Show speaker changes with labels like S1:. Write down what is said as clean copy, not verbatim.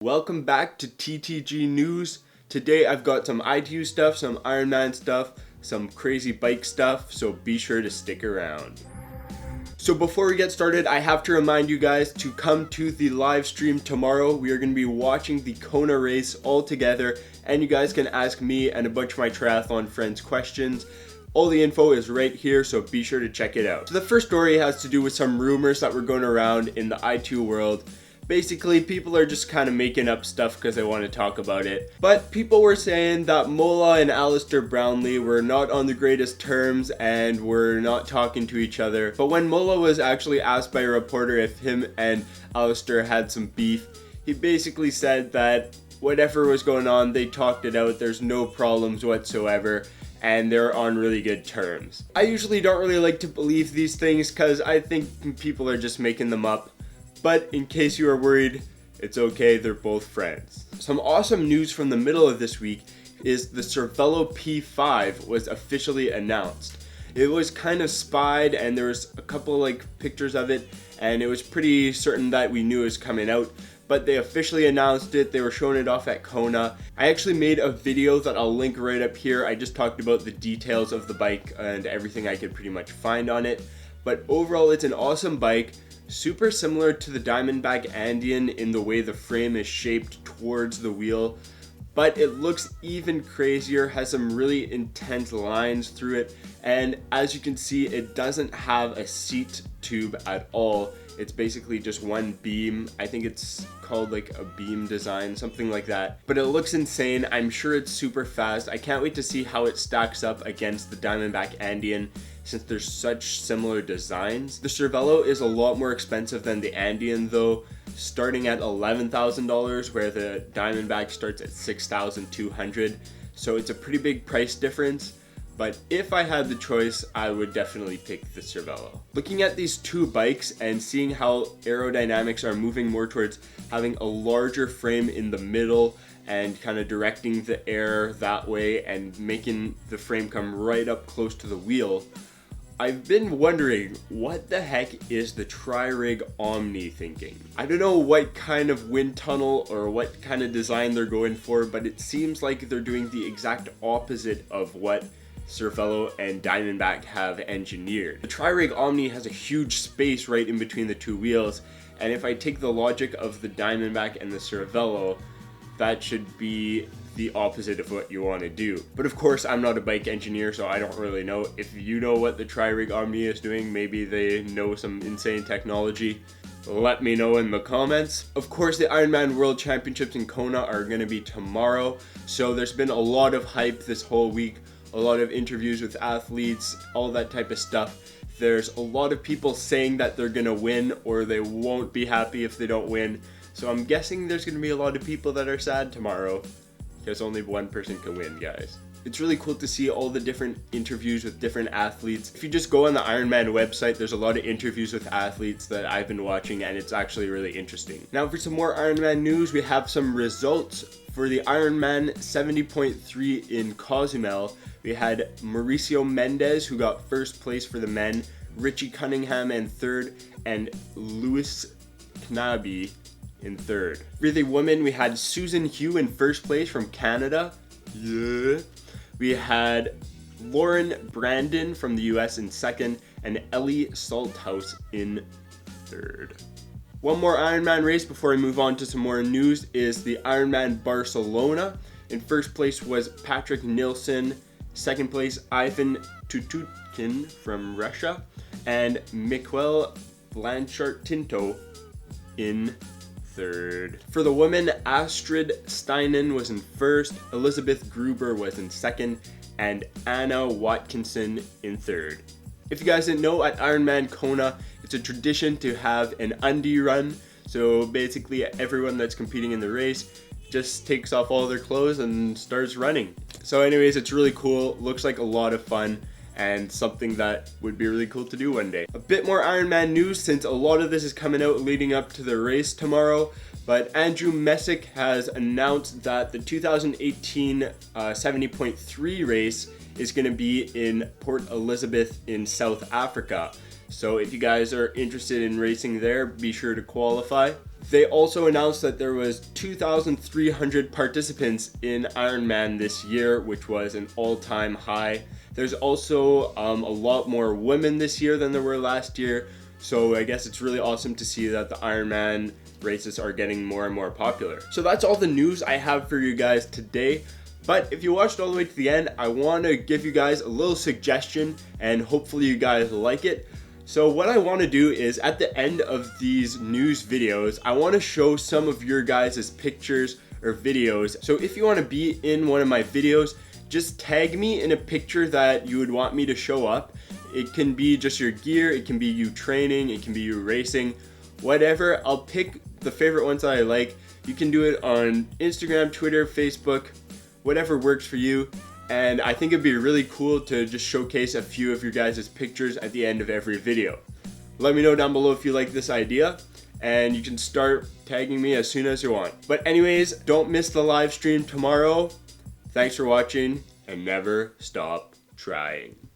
S1: Welcome back to TTG News. Today I've got some ITU stuff, some Ironman stuff, some crazy bike stuff, so be sure to stick around. So before we get started, I have to remind you guys to come to the live stream tomorrow. We are going to be watching the Kona race all together, and you guys can ask me and a bunch of my triathlon friends questions. All the info is right here, so be sure to check it out. So the first story has to do with some rumors that were going around in the ITU world. Basically, people are just kind of making up stuff because they want to talk about it. But people were saying that Mola and Alistar Brownlee were not on the greatest terms and were not talking to each other. But when Mola was actually asked by a reporter if him and Alistar had some beef, he basically said that whatever was going on, they talked it out, there's no problems whatsoever, and they're on really good terms. I usually don't really like to believe these things because I think people are just making them up. But in case you are worried, it's okay, they're both friends. Some awesome news from the middle of this week is the Cervelo P5 was officially announced. It was kind of spied and there was a couple pictures of it, and it was pretty certain that we knew it was coming out, but they officially announced it. They were showing it off at Kona. I actually made a video that I'll link right up here. I just talked about the details of the bike and everything I could pretty much find on it. But overall, it's an awesome bike. Super similar to the Diamondback Andean in the way the frame is shaped towards the wheel, but it looks even crazier, has some really intense lines through it, and as you can see, it doesn't have a seat tube at all. It's basically just one beam. I think it's called a beam design, something like that. But it looks insane. I'm sure it's super fast. I can't wait to see how it stacks up against the Diamondback Andean, since there's such similar designs. The Cervelo is a lot more expensive than the Andean though, starting at $11,000, where the Diamondback starts at $6,200. So it's a pretty big price difference. But if I had the choice, I would definitely pick the Cervelo. Looking at these two bikes and seeing how aerodynamics are moving more towards having a larger frame in the middle and kind of directing the air that way and making the frame come right up close to the wheel, I've been wondering, what the heck is the TriRig Omni thinking? I don't know what kind of wind tunnel or what kind of design they're going for, but it seems like they're doing the exact opposite of what Cervelo and Diamondback have engineered. The TriRig Omni has a huge space right in between the two wheels, and if I take the logic of the Diamondback and the Cervelo, that should be the opposite of what you want to do. But of course, I'm not a bike engineer, so I don't really know. If you know what the TriRig Omni is doing, maybe they know some insane technology, let me know in the comments. Of course, the Ironman World Championships in Kona are going to be tomorrow, so there's been a lot of hype this whole week, a lot of interviews with athletes, all that type of stuff. There's a lot of people saying that they're going to win or they won't be happy if they don't win. So I'm guessing there's going to be a lot of people that are sad tomorrow because only one person can win, guys. It's really cool to see all the different interviews with different athletes. If you just go on the Ironman website, there's a lot of interviews with athletes that I've been watching, and it's actually really interesting. Now for some more Ironman news, we have some results. For the Ironman 70.3 in Cozumel, we had Mauricio Mendez, who got first place for the men, Richie Cunningham in third, and Louis Knabe in third. For the women, we had Susan Hugh in first place from Canada. Yeah. We had Lauren Brandon from the US in second, and Ellie Salthouse in third. One more Ironman race before we move on to some more news is the Ironman Barcelona. In first place was Patrick Nilsson, second place Ivan Tututkin from Russia, and Miquel Blanchard-Tinto in third. For the women, Astrid Steinen was in first, Elizabeth Gruber was in second, and Anna Watkinson in third. If you guys didn't know, at Ironman Kona, it's a tradition to have an undie run. So basically everyone that's competing in the race just takes off all their clothes and starts running. So anyways, it's really cool, looks like a lot of fun, and something that would be really cool to do one day. A bit more Ironman news, since a lot of this is coming out leading up to the race tomorrow, but Andrew Messick has announced that the 2018 70.3 race is going to be in Port Elizabeth in South Africa. So if you guys are interested in racing there, be sure to qualify. They also announced that there was 2,300 participants in Ironman this year, which was an all-time high. There's also a lot more women this year than there were last year, so I guess it's really awesome to see that the Ironman races are getting more and more popular. So that's all the news I have for you guys today. But if you watched all the way to the end, I want to give you guys a little suggestion and hopefully you guys like it. So what I want to do is at the end of these news videos, I want to show some of your guys' pictures or videos. So if you want to be in one of my videos, just tag me in a picture that you would want me to show up. It can be just your gear, it can be you training, it can be you racing, whatever. I'll pick the favorite ones that I like. You can do it on Instagram, Twitter, Facebook, whatever works for you. And I think it'd be really cool to just showcase a few of your guys' pictures at the end of every video. Let me know down below if you like this idea, and you can start tagging me as soon as you want. But anyways, don't miss the live stream tomorrow. Thanks for watching, and never stop trying.